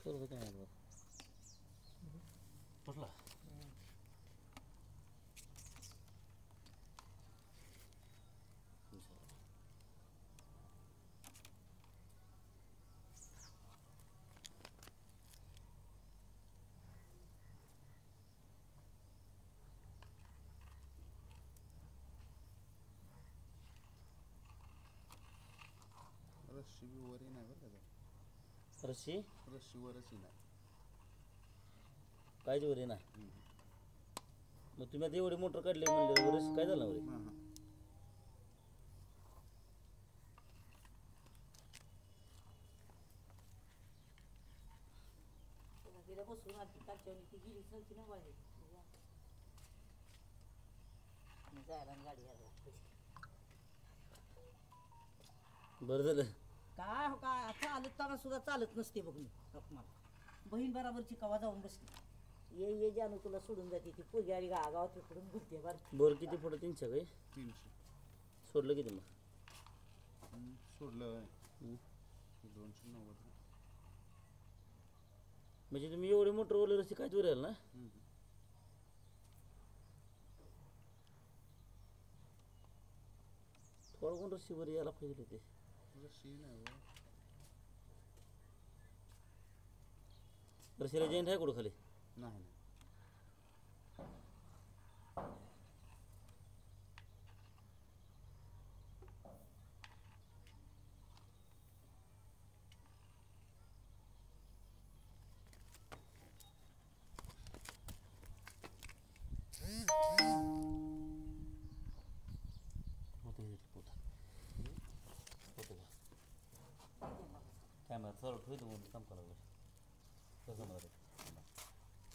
सर्व काय आहे कुठला रस्सी वरही नाही बरं का रस्सी रस्सी वरच नाही कायच वरी ना मग तुम्ही आता एवढी मोटर काढली म्हणले रस्सी काय झालं वरी बरं झालं काय हो काय चालताना सुद्धा चालत नसते बघ मी मला बहीण बराबरची कवा जाऊन बसली ये जानू तुला सोडून जाते ती पोरगी आली गावात इकडून घुरते बरं किती पुढं 300 काय 300 सोडलं किती मग सोडलं 290 म्हणजे तुम्ही एवढी मोटर ओरली रस्सी काय उरेल ना थोडं कोण रस्सी वर यायला पाहिजे ते रस्सी नाही रस्सीला जॉईंट आहे कुठं खाली नाही कॅमेरा सरळ ठेवतो म्हणून काम करावं कसं मारे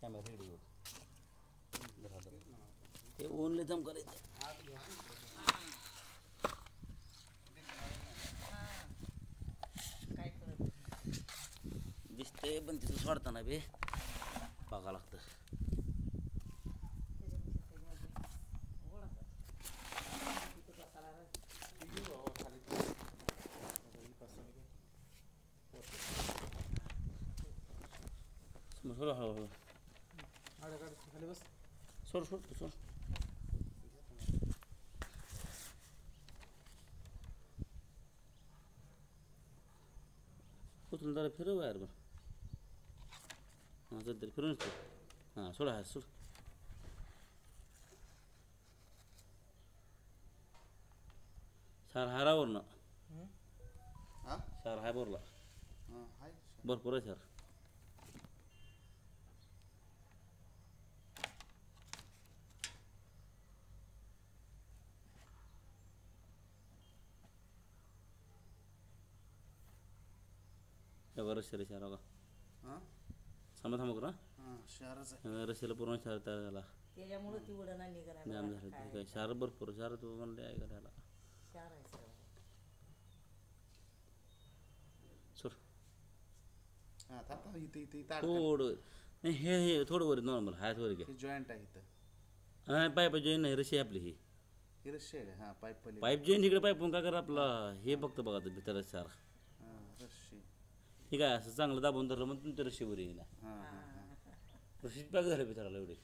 कॅमेरा रेडी होत ते ओनले जम करायचं दिसतंय पण तिथं सोडताना बी बघावं लागतं सोड हळूहळू खाली बस सोड सोड सोड उचलून जरा फिरव यार बरं हां जर फिरून हां सोड हा सोड सार हारावर ना सार हाय बोरला भरपूर आहे सर रस्सीला शार का थांबा थांबा करा रस्सीला पूर्ण शार तयार झाला त्याच्यामुळे ती उडण जाम झालं काय शार भरपूर शार तू म्हणले आहे करायला सोड थोडं नाही हे थोडं वर नॉर्मल हाय वर घ्या जॉईंट आहे इथं हां पाईप जॉईन नाही रशी आपली ही रस्सी आहे हां पाईप जॉईन इकडे पाईप काय करा आपला हे फक्त बघा तुम्ही त्याला शार रस्सी ठीक आहे असं चांगलं दाबून धरलं मग तुमच्या रशीवर येईल रशीच पॅक झालं बिचाराला एवढे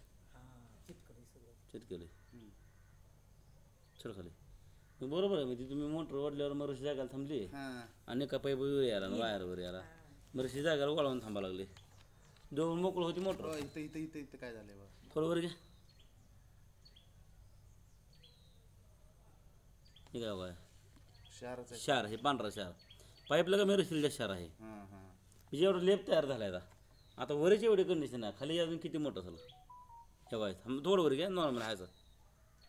चिटकले चल खाली बरोबर आहे म्हणजे तुम्ही मोटर वाढल्यावर मग रशी जागायला थांबली आणि का पाईप यायला वायरवर यायला मग रशी जागायला वळवून थांबा लागले दोन मोकळं होती मोटर इथं इथं इथं इथं काय झालंय थोडं वर घ्या ठीक आहे बघा शार हे पांढरा शार पाईपला का मेरशील जास्त शार आहे म्हणजे एवढं लेप तयार झाला आहे आता वरच एवढी कंडिशन आहे खाली अजून किती मोठं झालं हे बघा थांब थोडं वर घ्या नॉर्मल हायचं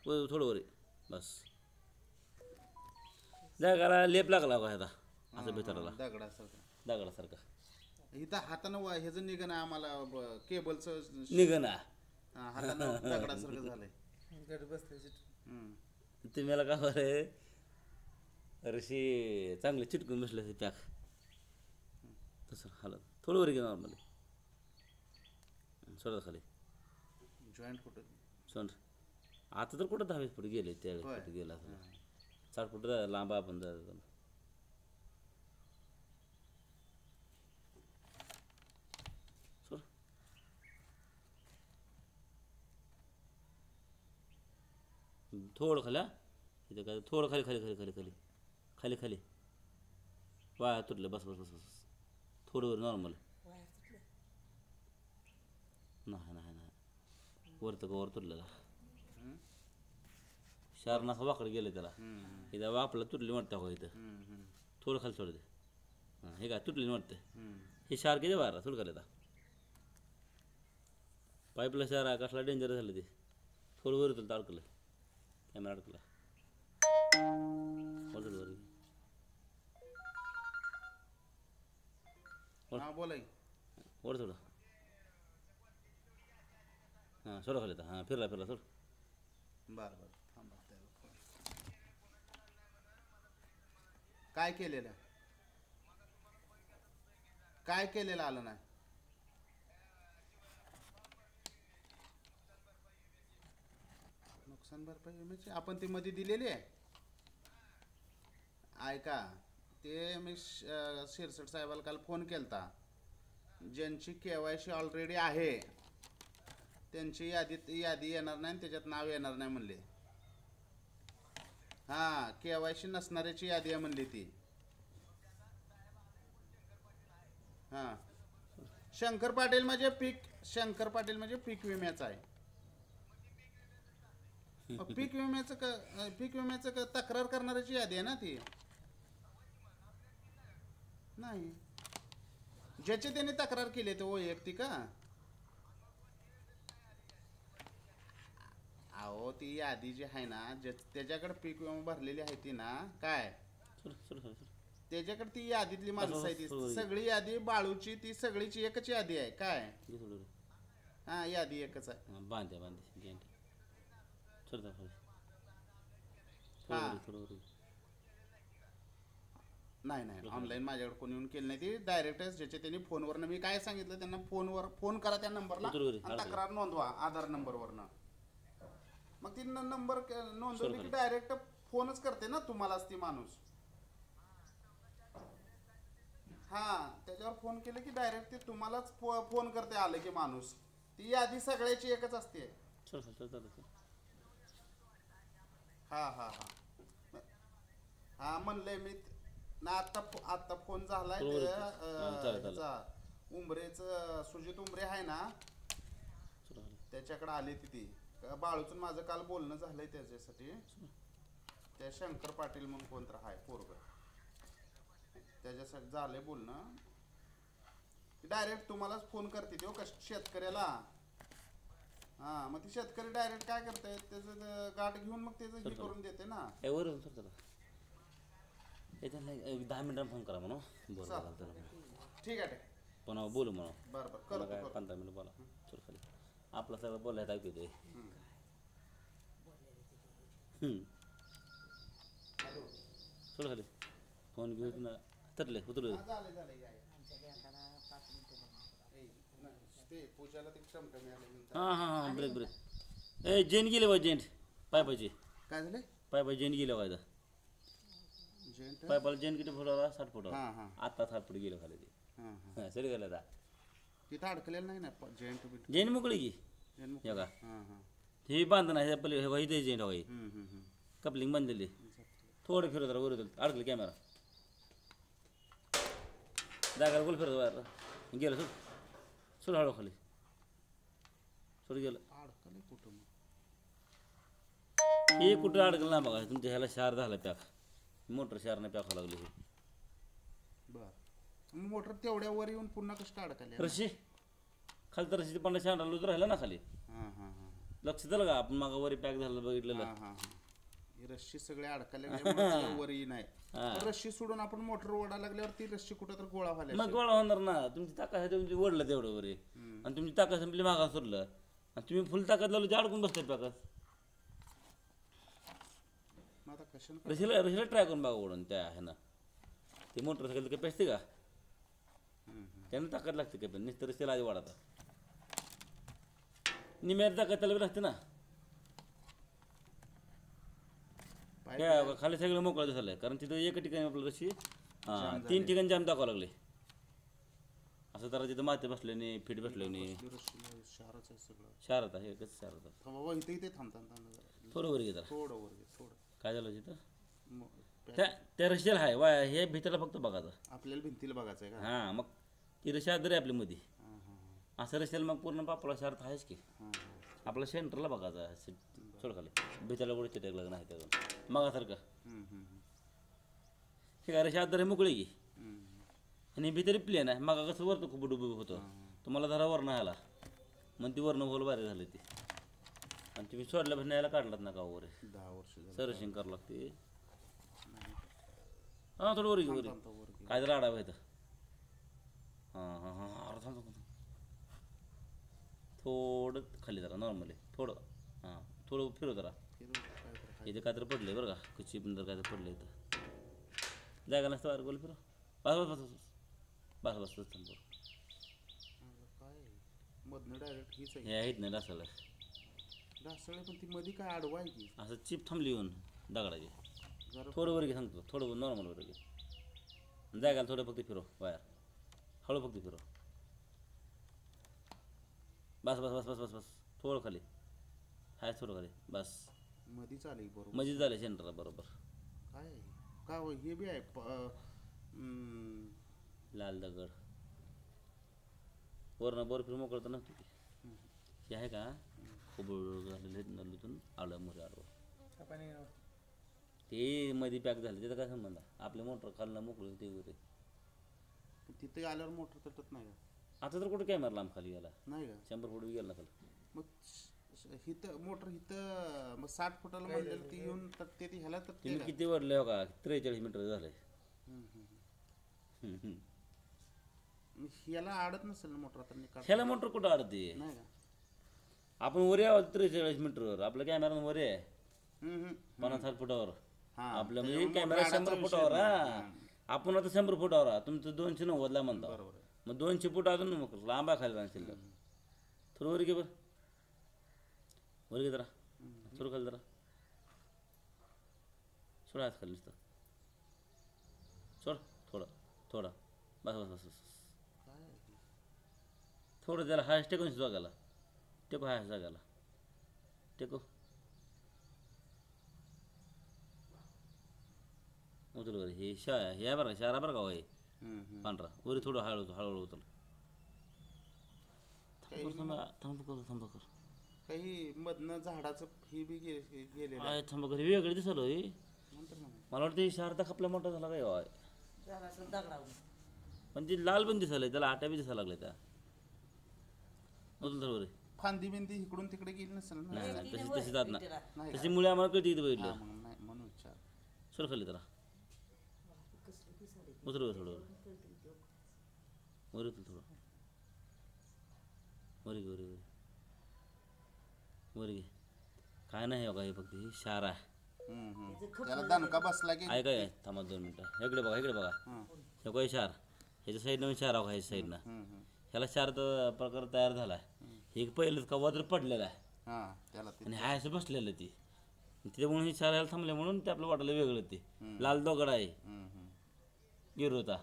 थोडं वर बस जागाला लेप लागला बघा आता असं भितराला दगडासारखा इथं हातानं ह्याचं निघणं आम्हाला केबलचं निघणा हातानं दगडासारखं झालंय तुम्ही मला का बरं रशी चांगले चिटकून बसले असे पॅक तसं हालत थोडं वर घे नॉर्मली सोडा खाली जॉईंट कुठं सोड आता तर कुठं 10-20 फूट गेले त्यावेळेस कुठं गेला 60 फूट लांब आपण थोडं खाली हा. इथं काय थोडं खाली खाली खाली खाली खाली खाली खाली वाया तुटलं. बस बस बस बस थोडं वर नॉर्मल. नाही नाही नाही वरतं का वर तुटलं का शार नसा वाकडं गेलं त्याला. इथं वापला तुटली वाटतं हो इथं. थोडं खाली सोड दे. हां हे काय तुटली वाटतं. हे शार किती बाहेर थोडं खाली आता पाईपला शार आहे कसला डेंजर झालं ते. थोडं वर तुला अडकलं कॅमेरा अडकला. वर हा बोला की. वर थोडं हां सोडा खाली आता. हां फिरला फिरला सोड. बरं बरं थांबा त्याला फोन. काय केलेलं काय केलेलं आलं नाही. नुकसान भरपाई विम्याची आपण ती मध्ये दिलेली आहे. ऐका ते मी शिरसट साहेबाला काल फोन केलता. ज्यांची KYC ऑलरेडी आहे त्यांची यादी येणार नाही आणि त्याच्यात नाव येणार नाही म्हणले. हां KYC नसणाऱ्याची यादी आहे म्हणली ती. हां शंकर पाटील म्हणजे पीक विम्याचा आहे. मग पीक विम्याचं तक्रार करणाऱ्याची यादी आहे ना ती. नाही ज्याची त्यांनी तक्रार केली ते वैयक्तिक. अहो ती यादी जी आहे ना त्याच्याकडे पीक विमा भरलेली आहे ती ना काय सोड सोड सोड सोड. त्याच्याकडे ती यादीतली माणसं आहे ती सगळी यादी बाळूची ती सगळीची एकच यादी आहे काय. हे सोडून हा यादी एकच आहे. हां बांधते बांधते जॉईंट सोड जा खाली. हां थोडं वर नाही नाही ऑनलाईन माझ्याकडे कोणी येऊन केलं नाही. ती डायरेक्ट ज्याचे त्यांनी फोनवरनं मी काय सांगितलं त्यांना फोन करा त्या नंबरला आणि तक्रार नोंदवा आधार नंबरवरनं. मग ती नंबर नोंदवली की डायरेक्ट फोनच करते ना तुम्हालाच ती माणूस. हा त्याच्यावर फोन केलं की डायरेक्ट ते तुम्हालाच फोन करते आलं की माणूस. ती यादी सगळ्याची एकच असते. सोड सोड सोड सोड. हा हा हा हा म्हणलंय मी ना आत्ता फोन झालाय ह्याचा उंबरेचं सुजित उंबरे आहे ना त्याच्याकडे आली ती बाळूचं माझं काल बोलणं झालंय त्याच्यासाठी. त्या शंकर पाटील म्हणून कोणतं आहे पोरग त्याच्यासाठी झालंय बोलणं. डायरेक्ट तुम्हालाच फोन करते ते हो शेतकऱ्याला. हा मग ती शेतकरी डायरेक्ट काय करताय त्याचं गाठ घेऊन मग त्याचं हे करून देते ना. वर सर चला एक 10 मिनिटांनी फोन करा म्हणून. बरं ठीक आहे पुन्हा बोलू म्हणून. बरं बरं पुन्हा काय 15 मिनिट बोला चल खाली. आपलं सगळं बोलायचं ऐकू ते. सोड खाली फोन घेऊन ना तरले उतरले. हां हां हां ब्रेक ब्रेक. ए जेंट गेले बा जेंट पायपाची. काय झालं पायपा जेंट गेले व्हायचा. पायपाला जेंट किती फुटाला 60 फुटाला. आता 60 फूट गेलं खाली ते. सरी गेलं आता तिथं अडकलेलं नाही ना जॉईंट जेंट मोकळी की हे का हे बांधणं आहे पहिले हे इथे जेंट हवाई कपलिंग बांधलेली. थोडं फिरत राहा वर अडकलं कॅमेरा जागा गोल फिरत बाहेर गेलं सोड सोड हळू खाली सोड गेलं. अडकले कुठं हे कुठं अडकलं ना बघा तुमच्या ह्याला शार झाला पॅक. मोटर शारने पॅक लागली. बर मोटर तेवढ्या वर येऊन पुन्हा कष्ट अडकले. रशी खाली तर रशी 50 लूज राहिला ना खाली. लक्ष झालं का आपण मागं वरी पॅक झालं बघितलेलं. रस्सी सगळे अडकले वरही नाही. रस्सी सोडून आपण मोटर ओढा लागल्यावर ती रस्सी कुठं तर गोळा व्हायला. मग गोळा होणार ना. तुमची ताकद तुमची ओढलं तेवढं वरी आणि तुमची ताकद संपली मागा सोडलं आणि तुम्ही फुल ताकद लावली ते अडकून बसते पॅकच. रशीला रशीला ट्राय करून बघा ओढून त्या आहे ना ते मोटरसायकल काही पेसते का त्यानं ताकद लागते काही पण नुसतं रस्त्याला आधी वाढतात. निम्यात ताकद त्याला लागते ना. काय खाली सगळं मोकळं झालंय कारण तिथं एका ठिकाणी आपलं रशी 3 ठिकाणी जाम दाखवावं लागले. असं जरा तिथं माती बसल्याने फिट बसल्याने शहराचं आहे सगळं. शहरात आहे एकच शहरात आहे. थांब बाबा, इथे थांब थांब थांब जरा. थोडं वर घे जरा. थोडं वर घे थोडं. काय झालं तिथं मग त्या रशियाला आहे वा हे भीतीला फक्त बघायचं. आपल्याला भिंतीला बघायचं आहे का? हां मग ती रशिया दर आहे आपली मध्ये हां हां असं रशियाला मग पूर्ण पापळा शहरात आहेच की. हां आपलं सेंटरला बघायचं आहे थोडं खाली भीतीला कुठे चिटक लागलं नाही त्याचं मगासारखं. हे काय रशिया दर हे मोकळी की आणि भीतरी प्लेन आहे मग कसं वरतं खूप डुबं होतं तुम्हाला जरा वरनं आला मग ती वरनं होल बाहेर झाली ती आणि तुम्ही सोडल्या पण यायला काढलात ना का वर 10 वर्ष झालं. सर्विसिंग करावं लागते. हां थोडं वर घे वर घे. काय जरा आडावं येतं. हां हां हां अरे थांब थांब. थोडं खाली जरा नॉर्मली थोडं हां थोडं फिरव जरा. इथे काहीतरी पडलं बरं का कुची बंदर काहीतरी पडलं इथं जागा नसतं वार गोल फिरव. बस बस बस बस बस बस थांब बरं. काय मधनं डायरेक्ट हीच आहे हे आहेत नाही डासाला डासळे, पण ती मध्ये काय आडवा आहे की असं चिप थांबली येऊन दगडाची. जरा थोडं वर घे सांगतो थोडं नॉर्मल वर घे जायला थोडं फक्त फिरव बाहेर हळू फक्त फिरव. बस बस बस बस बस बस थोडं खाली हाय थोडं खाली बस मधीच आली बरोबर. मजेत झालं सेंटरला बरोबर. काय काय हो, हे बी आहे लाल दगड वरनं बर फिर मोकळतं नव्हतं ते. हे आहे का खूप झालेलं आहेत नल्लूतून आलं मोठं आडवं ते मध्ये पॅक झालं त्याचा काय संबंध आहे आपले मोटर खालनं मोकळं ते होते. तिथे आल्यावर मोटर तटत नाही का? आता तर कुठं कॅमेरा लांब खाली गेला नाही का? 100 फूट गेला ना खाली. मग हिथं मोटर हिथं मग 60 फुटाला म्हणलेलं ती येऊन तटते ती ह्याला तटते तुम्ही का? किती वरले हो का 43 मीटर झालंय. मग ह्याला आडत नसेल ना मोटर आता निकाल ह्याला मोटर कुठं अडते नाही का? आपण वर यावं 43 मीटरवर आपलं कॅमेरा वर आहे 50-60 फुटावर हां, आपलं म्हणजे त्याच्यामुळे कॅमेरा मोटर 100 आडाचा फुटावर विषय हा नाही. आपण आता 100 फुटावर आहे तुमचं 290 ला म्हणता बरोबर आहे. मग 200 फूट अजून मग लांबा खाली राहशील थोडं वर घे बरं वर घे जरा थोडं खाली जरा सोड हात खाली नुसतं सोड थोडं थोडं बस बस बस बस थोडं त्याला हायस टेकून जागाला टेको हायस जागाला टेको उचल वर हे हे बरं का शारा बरं का हो हे पांढरा वरी थोडं हळू हळूहळू उचल थांब कर काही मधनं झाडाचं ही बी गेलेलं आहे. आहे थांब कर वेगळं दिसलं हे नंतर म्हणा. मला वाटतं हे शारदा खपला मोठा झाला काय हो जरा असं दगडावून पण ते लाल पण दिसायला त्याला आट्या बी दिसायला लागल्या त्या उचल तर वर फांदी बिंदी इकडून तिकडे गेली नसेल ना? नाही नाही तशी तशी जात ना नाही तशी मुळे आम्हाला कळते इथं हा, बघितलं मग नाही म्हणून विचार. सोड खाली जरा उतर वर थोडं वर उचल थोडं वर घे वर घे वर घे काय नाही हो का हे फक्त ही शार आहे. त्याला दणका बसला की आहे काय थांबा 2 मिनटं इकडे बघा हे काय शार ह्याच्या साईडनं शार आहे ह्याच्या साईडनं ह्याला शार प्रकार तयार झाला आहे हे पहिलंच कवा तर पडलेलं आहे हा त्याला ते आणि हाय असं बसलेलं ते त्याच्यामुळे हे शार ह्याला थांबले म्हणून ते आपलं वाटायला वेगळं ते लाल दगड आहे गिर होता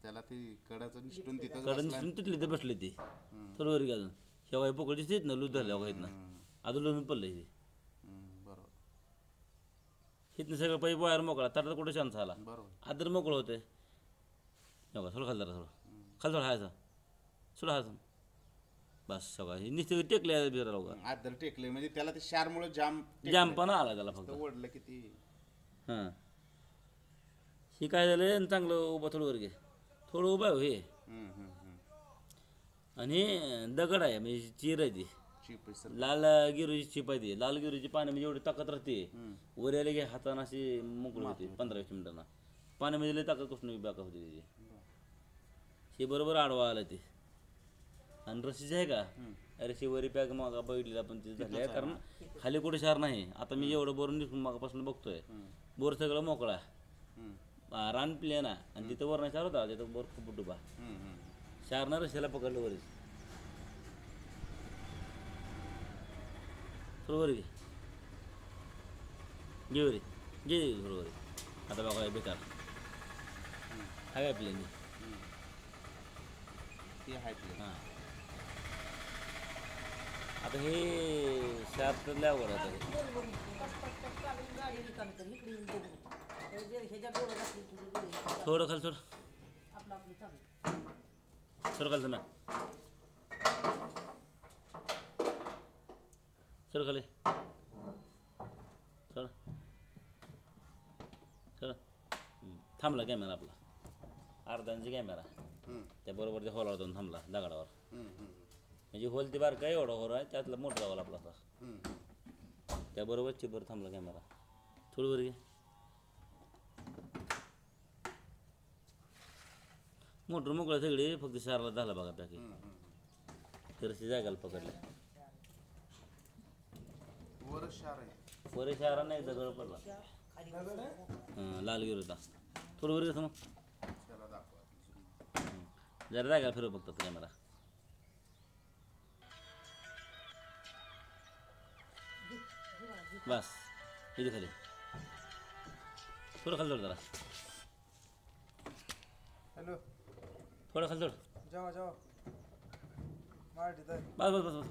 त्याला ती कडाचं निष्ठून तिथं कडन तिथले ते बसले ते थोडं वर अजून शेवाय पोकळची तेच ना लूज झाल्या बघा इथनं अजून लून पडलं हे बरोबर इथनं सगळं पाईप वायर मोकळा तर कुठे चान्स आला बरोबर आदर मोकळं होते बघा थोडं खाली जरा थोडं हायचा सोडा हायचा बस सगळं हे नुसतं टेकले बिरा बघा आदर टेकले म्हणजे त्याला ते क्षारमुळे जामपणा आला त्याला फक्त ओढलं की ती हां हे काय झालं आणि चांगलं उभं थोडं वर घे थोडं उभं आहे हो हे आणि दगड आहे म्हणजे चिर आहे ती चिप लाल गिरूची चिप आहे ती लाल गिरूची पाण्यामध्ये एवढी ताकद राहते वर यायला घे हातानं अशी मोकळी होते 15-20 मिनिटांना पाण्यामध्ये लई ताकद कसं बाका होती त्याची हे बरोबर आडवा आलं ते आणि रशीची आहे का रशी वरी पॅक मागा बघितलेली आपण ते झाली आहे कारण खाली कुठे शार नाही आता मी एवढं बोर निघून मागापासून बघतोय बोर सगळं मोकळा रान प्लेन आहे आणि तिथं वरण शार होता तिथं बोर खूप डुबा शारनं रशीला पकडलं वरीच बरोबर घे घे वरी घे बरोबर आता बघा बेकार हा काय प्लेन ती आहे ती. हां आता हे शार तर लय आता हे गाडी रिकामी कर इकडे येऊन बघू. ह्याच्या डोळं घातली तुझी डोळे थोडं खाली सोड आपलं आपलं चालू सर खाली ना सर खाली सर सर थांबला कॅमेरा आपला अर्धा इंच कॅमेरा त्याबरोबर ते होलावर जाऊन थांबला दगडावर म्हणजे होल ते बार काय एवढा होर आहे त्यातला मोठा होल आपला असा त्याबरोबर चिबर थांबला कॅमेरा थोडी वर घे मोटर मोकळं सगळे फक्त शारला झाला बघा पॅकी तर जागाला पकडले वर शार आहे. वरे शारा नाही दगड पडला हां लाल गिर होता थोडं वर घेतो मग त्याला दाखवा. जरा जागा फिरव बघतात कॅमेरा बस इथे खाली थोडं खाली जोड जरा हॅलो थोडं खाली जोड जेवा जेवा माहिती तर बस बस बस बस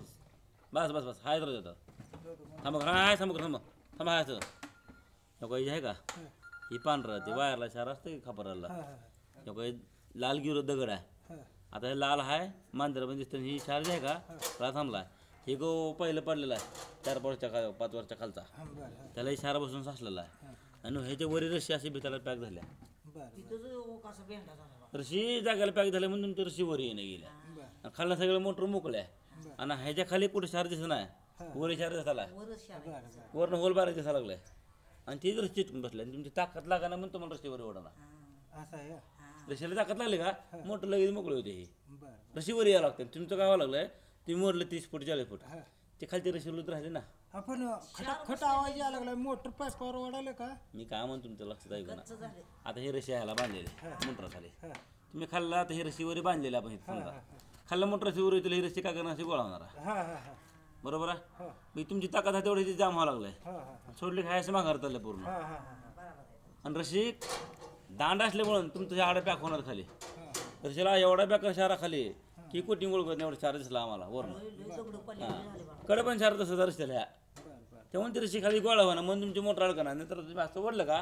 बस बस बस हाय तर येतात थांबा हाय थांबा थांबा थांबा हाय नको आहे का ही पांढरा ते वायरला शार असतं की खापराला नको लाल गिरो दगड आहे आता हे लाल आहे मांजरा पण दिसतं ही शार जे आहे का त्याला थांबला हे गो पहिलं पडलेलं आहे 4 वर्षाच्या 5 वर्षाच्या खालचा त्याला इशारा बसून साचलेला आहे आणि ह्याच्या वरील रशी अशी भिताला पॅक झाल्या तिथं जो कसा बेंडा झाला रशी जागाला पॅक झाल्या म्हणून ते रशी वरी येणे गेल्या आणि खाल्ला सगळं मोटर मोकळ्या आणि ह्याच्या खाली कुठे शार दिसत नाही वरी शार दिसायला वरच शाळा वरनं होल बारा दिसायला लागलाय आणि ते रशी चिटकून बसल्या आणि तुमची ताकद लागा ना म्हणून तुम्हाला रशीवर ओढणार असं आहे रशीला ताकद लागली का मोटर लगेच मोकळी होते ही बरं रशीवर यावं लागतं तुमचं काय व्हावं लागलंय तुम्ही मोरलं 30 फूट 40 फूट ते खालची रशी उलट राहिले ना आपण खटाखट आवाज यायला लागला मोटर पाईपावर ओढायला का मी काय म्हणतो तुमचं लक्षात ऐकू ना झाले आता हे रशी ह्याला बांधलेले मोटरखाली तुम्ही खाल्ला आता ही रशीवरी बांधलेली आपण इथे समजा खाल्ला मोटर रशीवर येतील ही रशी काय करणार अशी गोळा होणार आहे. हा हा हा बरोबर आहे मी तुमची ताकद आहे तेवढी जाम व्हावं लागलंय सोडली खायचं माघार चाललं पूर्ण हा हा हा आणि रशी दांड असल्यामुळे तुमचं हे आडं पॅक होणार खाली रशीला एवढा पॅक शारा खाली की कोटिंग ओळखत एवढं शार दिसला आम्हाला वरून दगड पडले झाले बा कडे पण शार तसं रस्त्याला ह्या तेव्हा ती रशी खाली गोळा होणार म्हणून तुमची मोटर अडकणार नाही तर तुम्ही असं ओढलं का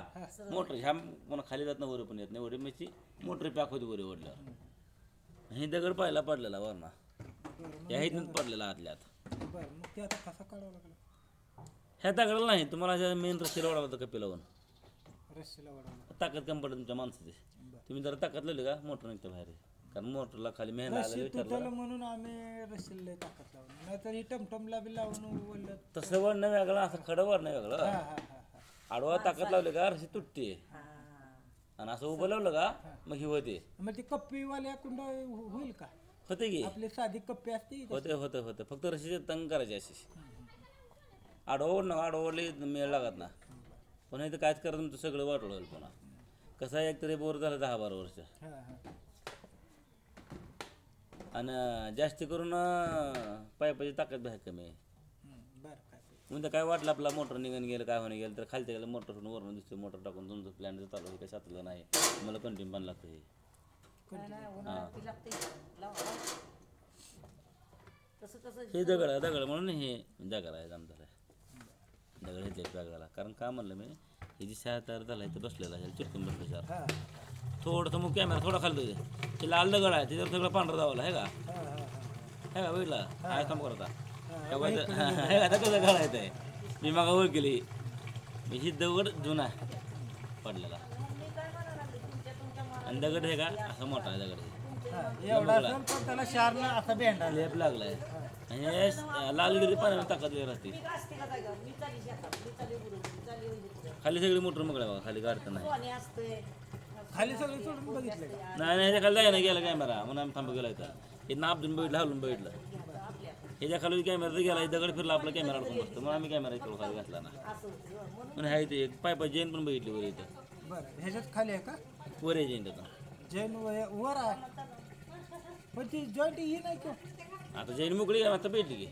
मोटर ह्या मला खाली जात नाही वर पण येत नाही वरी म्हणजे मोटर पॅक होती वरी ओढल्यावर हे दगड पाहिला पडलेला वरना या इथून पडलेला आतल्या आत बरं मग ते आता कसा काढावं लागला ह्या दगडाला नाही तुम्हाला मेन रस्त्याला ओढावं होतं कपी लावून रस्सीला ओढावला ताकद कमी पडत तुमच्या माणसाची तुम्ही जरा ताकद लावली का मोटर निघतं बाहेर कारण मोटरला खाली मेहनत रस्सी आलेली तुटलं म्हणून आम्ही रस्सीला लय ताकद लावून नाहीतर ही टमटमला बी लावून बोललं तसं वळणं वेगळं असं खडं वळणं वेगळं हा हा हा आडवा ताकद लावली का रशी तुटते आणि असं उभं लावलं का मग ही होते मग ती कप्पीवाल्या कुंड होईल का होते की आपली साधी कप्पी असते होते होते होते फक्त रशी तंग करायची अशी आडवड ना आडवडली मेळ लागत ना पण इथं कायच करत तुमचं सगळं वाटलं होईल पुन्हा कसं आहे एक तरी बोर झालं 10-12 वर्ष हा हा आणि जास्ती करून पाईपाची ताकद बाहेर कमी आहे बरं काय म्हणजे काय वाटलं आपला मोटर निघून गेलं काय होणे गेलं तर खालच्या गेलं मोटर वरून दिसते मोटर टाकून तुमचं प्लॅन चालू आहे काही सातलं नाही मला कंटिन्यू पण लागतं हे ती लागते तसं कसं हे दगड म्हणून हे दगड आहे आमचं दगड घेतले बॅगाला कारण काय म्हणलं मी हे जी शाळा तयार झाला इथं बसलेला आहे चिरकून बसलं शाळा हा थोडंसं मग कॅमेरा थोडा खाली ते लाल दगड आहे त्याच्यावर सगळं पांढरा दावला आहे का हा हा आहे का बघितला काय काम करता हे आता कसं घालायचं आहे मी मागा ओळख केली मी ही दगड जुना आहे पडलेला आणि दगड आहे का असा मोठा आहे दगड हे एवढा असेल पण त्याला शारला असा बेंडा लेप लागलाय आणि हे लालगिरी पाण्याला ताकद वगैरे असते असते का काय मी चाली शेतात मी चाली बरोबर मी चाली खाली सगळी मोटर मोकळ्या बघा खाली गाडतं नाही पाणी असते खाली सगळं सोडून बघितलं का नाही ह्याच्या खाली जायला गेला कॅमेरा म्हणून आम्ही थांबू गेला इथं हे नापदून बघितलं हलून बघितलं ह्याच्या खाली कॅमेरा तर गेला दगड फिरला आपला कॅमेरा अडकून बसतो मग आम्ही कॅमेरा इकडं खाली घातला ना म्हणून आहे ते एक पायपा जैन पण बघितली वर इथं बरं ह्याच्यात खाली आहे का वर आहे जैन त्याचा जैन वर आहे पण ती जॉईंट ही नाही का आता जैन मोकळी आहे आता भेटली की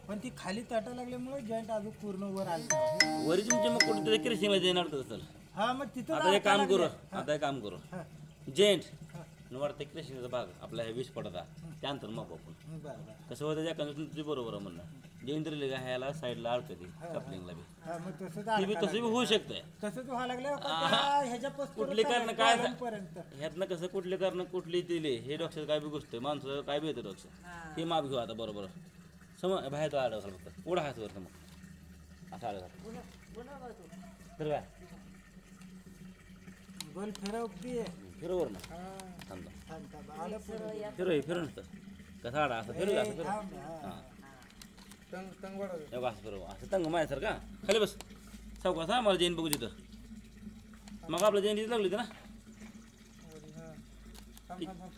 पण ती खाली तटा लागल्यामुळे जॉईंट अजून पूर्ण वर आली वरी तुमच्या मग कुठेतरी क्रिशिंगला जैन अडकत असेल हा मग तिथं आता एक काम करू आता एक काम करू जेंट आणि वाढतं क्रेशिंगचा भाग आपला हे 20 फुटाचा त्या अंतर माप आपण बरं बरं कसं होतं एखादं तुझी बरोबर आहे म्हणणं जैंद्रले का ह्याला साईडला अडकते कपलिंगला बी हा, मग तसंच ती बी अडकायला तसं बी होऊ शकतंय तसंच व्हायला लागलं का त्या ह्याच्या कुठली कारण काय पर्यंत ह्यातनं कसं कुठले कारण कुठली दिले हे डॉक्टर काय बी गोष्ट आहे माणसं काय बी येतं डॉक्टर हे माप घेऊ आता बरोबर बाहेर तो आडवला फक्त पुढं हात वरतं मग असं आडवला तर काय बल फिरव की फिरवर ना हा, थांबा थांब, थांब. आलं पुढे. फिरव नसतं कसं आडा असं फिरव असं फिरव थांब, हा. हां तंग तंग वाढव. हे बघ असं फिरव असं तंग माझ्यासारखं का खाली बस सावकाश हा मला जैन बघू तिथं मग आपलं जैन तिथं लागली होती ना हा. थांब, थांब, थांब.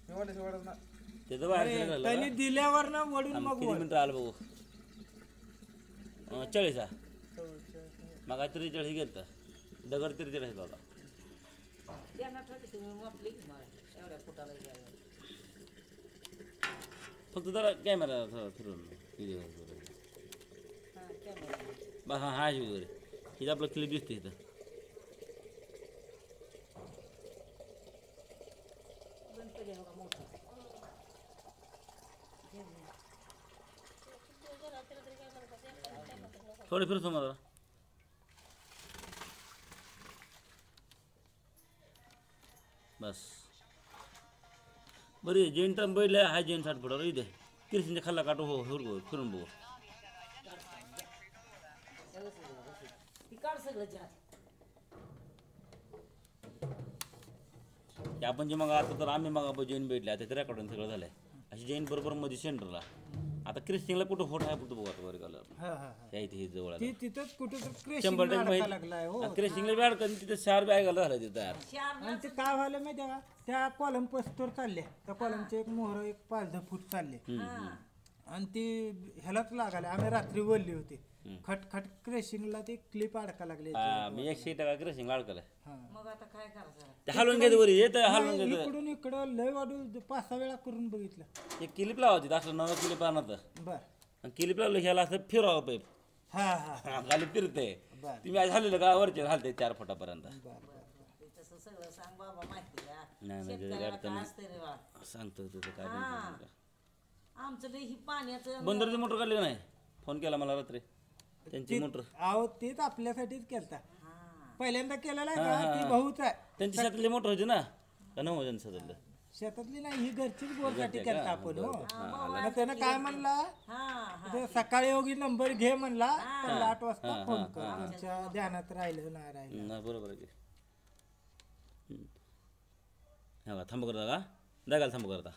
हे वाढव, हे वाढव ना. त्याचं बाहेर फिरायला त्यांनी दिल्यावर ना वडून आम्ही मग किती वर. मिनिटं आलं बघू 40 मग काय 43 गेलं तर दगड 43 बघा फक्त जरा कॅमेरा फिरून बस हां हा वगैरे इथं आपलं क्लिप दिसते इथं थोडे फिरतो मला बस बरी जैन तर बैल हा जैन 60 फुटावर इथे किरशींच्या खाल्ला काटो हो फिरून बघू हे आपण जे मग आता तर आम्ही मग जैन भेटले आता ते रेकॉर्डिंग सगळं झालंय अशी जैन बरोबर मध्ये सेंटरला आता क्रिस्टिंगला कुठं फोटो आहे फक्त बघू आता वर कलर हा, हा, हा. त्या इथे हे जवळ ती तिथंच कुठं तर 100% क्रेशिंग लागलाय हो क्रिस्टिंगला बी अडकन तिथे 4 बॅग झालं तिथं तयार आणि ते काय व्हायला माहिती आहे का त्या कॉलम पस्तोर चालले त्या कॉलमचे एक मोहर एक 5-10 फूट चालले आणि ती ह्यालाच लागायला आम्ही रात्री बोलली होती खटखट क्रेशिंगला ते क्लिप अडका लागले मी 100% क्रिस्टिंग अडकलाय मग आता काय करायचं ते हलवून घेते वरी येत हलवून घेत इकडून इकडं लय वाढू 5-6 वेळा करून बघितलं एक क्लिप लावायची असलं नवं क्लिप आणत बर आणि क्लिप लावलं ह्याला असं फिरावं पाईप हा हा खाली फिरते बर. तुम्ही आज हल्लेलं का वरचे हलते 4 फुटापर्यंत ते तसं सगळं सांग बाबा माहिती आहे. नाही नाही त्याचं शेतकऱ्याला अडचण काय नाही. असतंय रे बा सांगतो तुझं काय नाही का. आमचं लय ही पाण्याचं बंदरची मोटर काढली का नाही फोन केला मला रात्री त्यांची मोटर अहो तेच आपल्यासाठीच केलता पहिल्यांदा केलेला आहे का ती भाऊच आहे त्यांची शेतातली मोटर होती ना का नव्हतं त्यांचं शेतातलं शेतातली नाही ही घरचीच बोलसाठी केलता आपण हो हां मग त्यानं काय म्हणला हा ते सकाळी योगी नंबर घे म्हणला त्याला 8 वाजता फोन कर तुमच्या ध्यानात राहिलं नाही राहिलं नाही बरोबर आहे की हा का थांब करता का जागायला थांब करता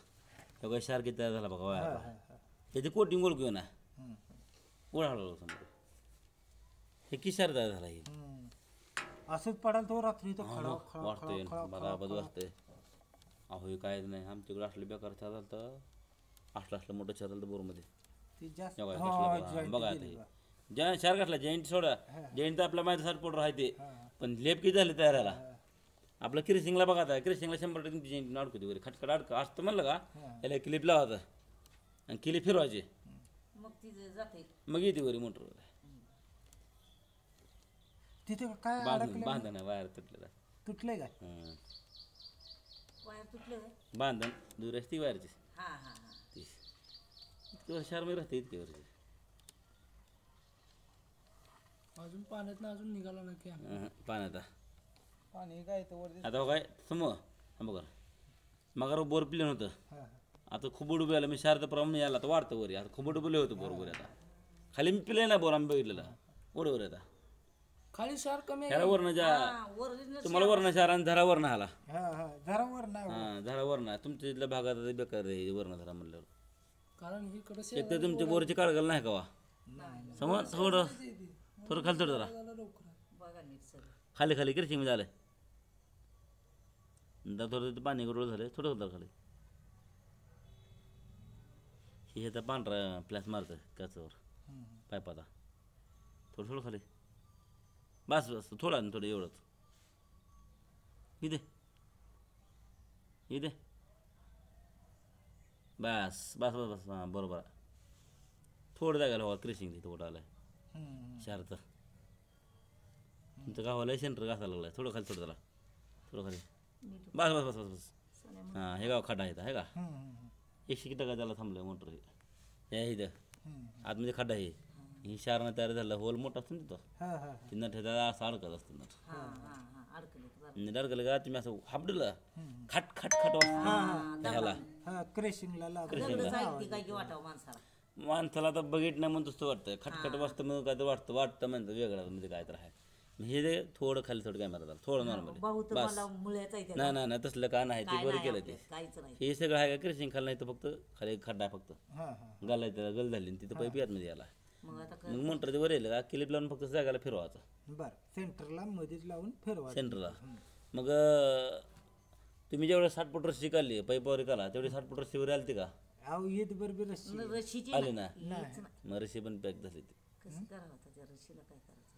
हे काय शार किती तयार झाला बघा वाया त्याची कोटिंग ओळखू ना ओळा हळूहळू समजा हे किशार तयार झाला हे असंच पडाल तो रात्री तो खळाव खळाव वाटतंय खळाव बघा बघ वाटतंय अहो हे काय नाही आमच्याकडे असलं बेकार छात झालं तर असलं मोठं छात झालं बोरमध्ये ती जास्त बघा हो, कसलं joint बघा दिली आता बा. हे जॉईंट शार कसला जॉईंट सोडा जॉईंट तर आपल्या माहिती 60 पोटर आहे ते पण लेप किती झाले तयार झाला आपलं क्रिसिंगला बघा आता क्रिसिंगला 100% तुमची जॉईंट अडकते वगैरे खटखट असतं म्हणलं का याला क्लिप लावायचं आणि क्लिप फिरवायची मग ती जाते मग येते वरी मोटर तिथे काय बांधण आहे वायर तुटलेला तुटलंय काय वायर तुटलं बांधण दूर असते वायरची हा हा हा ती इतकी वर्ष मध्ये राहते इतकी वर्ष अजून पाण्यात अजून निघाला नाही की पाण्यात पाणी काय आता काय समोर बघा मग बोर प्लेन होतं आता खूप डुबे आलं मी शारदा प्रमाणे यायला आता वाढतं वरी आता खूप डुबले होतं बोर आता खाली मी पिले ना बोर आम्ही बघितलेला वर आता खाली शार कमी ह्याला वरण ज्या ओरिजिनल तुम्हाला वरण शार आणि धरा वरण आला जरा वर नाही हां धरा वरण तुमच्या इथल्या भागात आता बेकार आहे वरण धरा म्हणल्यावर कारण इकडे एक तर तुमच्या बोरची काळगल नाही का वा समज थोडं थोडं खाली थोडं जरा बघा नीट सगळं खाली खाली किरशी झालं थोडं ते पाणी गोळ झालं थोडं होतं खाली हे आता पांढरा प्लॅस मारतं काचावर पायपाता थोडं थोडं खाली बस बस थोडा ना थोडं एवढंच इथे इथे बस बस बस बस हां बरोबर थोडं जागायला हवा क्रेशिंग तिथं थोडं आलं आहे शहराचं तुमचं गावाला सेंटर घासायला लागलं आहे थोडं खाली थोडं त्याला थोडं खाली बस बस बस बस बस हां हे गाव खड्डा आहे हे का हम्म, हम्म, 100 टक्का त्याला थांबलं मोटर हे इथं हम्म. आतमध्ये खड्डा आहे ही शारानं तयार झालं होल मोठा असतो ना तिथं हा हा ती नट त्याला असं अडकत असतं नट हा अडकले बरं. अडकलं का तुम्ही असं हापडलं खट खट खट वाजतं ह्याला हा क्रेशिंगला लागलं दगडच ऐकते काय की वाटावं माणसाला. माणसाला आता बघित नाही म्हणून तसं वाटतं खटखट वाजतं मग काय तर वाटतं म्हणतं वेगळं म्हणजे काय तर आहे हे जे थोडं खाली थोडं कॅमेरा झालं थोडं नॉर्मली भाऊ तर मला मुळ्याच आहे त्याला. नाही तसलं का नाही ते काय बरं नाही केलं ते आपल्यात, काहीच नाही. हे सगळं आहे का क्रेशिंग खाल्लं नाही तर फक्त खाली एक खड्डा आहे फक्त हा हा गालाय त्याला गल झाली आणि तिथं पाईप यातमध्ये याला मग आता मग मोटरच्या वर येईल का क्लिप लावून फक्त जागाला फिरवायचं बर सेंटरला मध्येच लावून फिरवा सेंटरला मग तुम्ही जेवढं 60 फूट रस्सी काढली पाईपावर काढला तेवढी 60 फूट रस्सीवर आली का अहो ईद बरोबर रस्सी रशीची आली ना हेच नाही. मग रस्सी पण पॅक झाली ती कसं करावं आता त्या रशीला काय करायचं.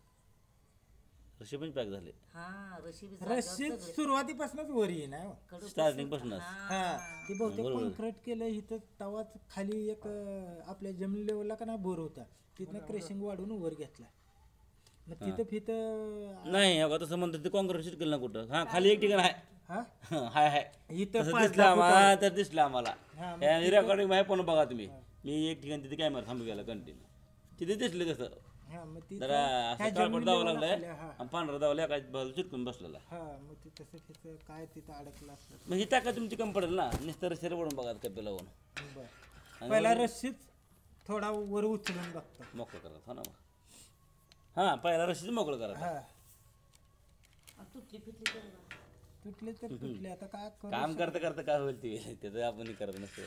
रस्सी पण पॅक झाली हा रशी बी रस्सी सुरुवातीपासूनच वर येईन आहे हो. स्टार्टिंग पासूनच हा ती बहुतेक कॉन्क्रीट केलं इथं तवाच खाली एक आपल्या जमीन लेवलला का ना बोर होता तिथनं क्रेशिंग वाढवून वर घेतला मग तिथं फिथं नाही अगं तसं म्हणतात ते काँक्रीट शीट केलं ना कुठं हां खाली एक ठिकाण आहे हा हाय इथं तसं 5 दिसलं आम्हाला तर दिसलं आम्हाला हा, रेकॉर्डिंग आहे पण बघा तुम्ही मी एक ठिकाणी तिथे कॅमेरा थांबू गेला कंटिन्यू तिथे दिसलं तसं हा मग ती जरा ह्या असं काळपट जमिनी दावा level ला लागलाय खाली, हा. आणि पांढरा दावला काय बाजू चिटकून बसलेला हा मग ते तसं तिथं काय तिथं अडकलं असलं मग ही टाका तुमची कमी पडेल ना निस्तर शेर वडून बघा कपे लावून बरं पहिला रस्सीच थोडा वर उचलून बघतो मोकळं करा हो ना मग हां पहिला रशीच मोकळं करा हा आणि तुटली फिटली तर बघा. तुटले तर तुटले आता काय करू काम करता करता काय होईल ते त्याचं आपण करत नसतं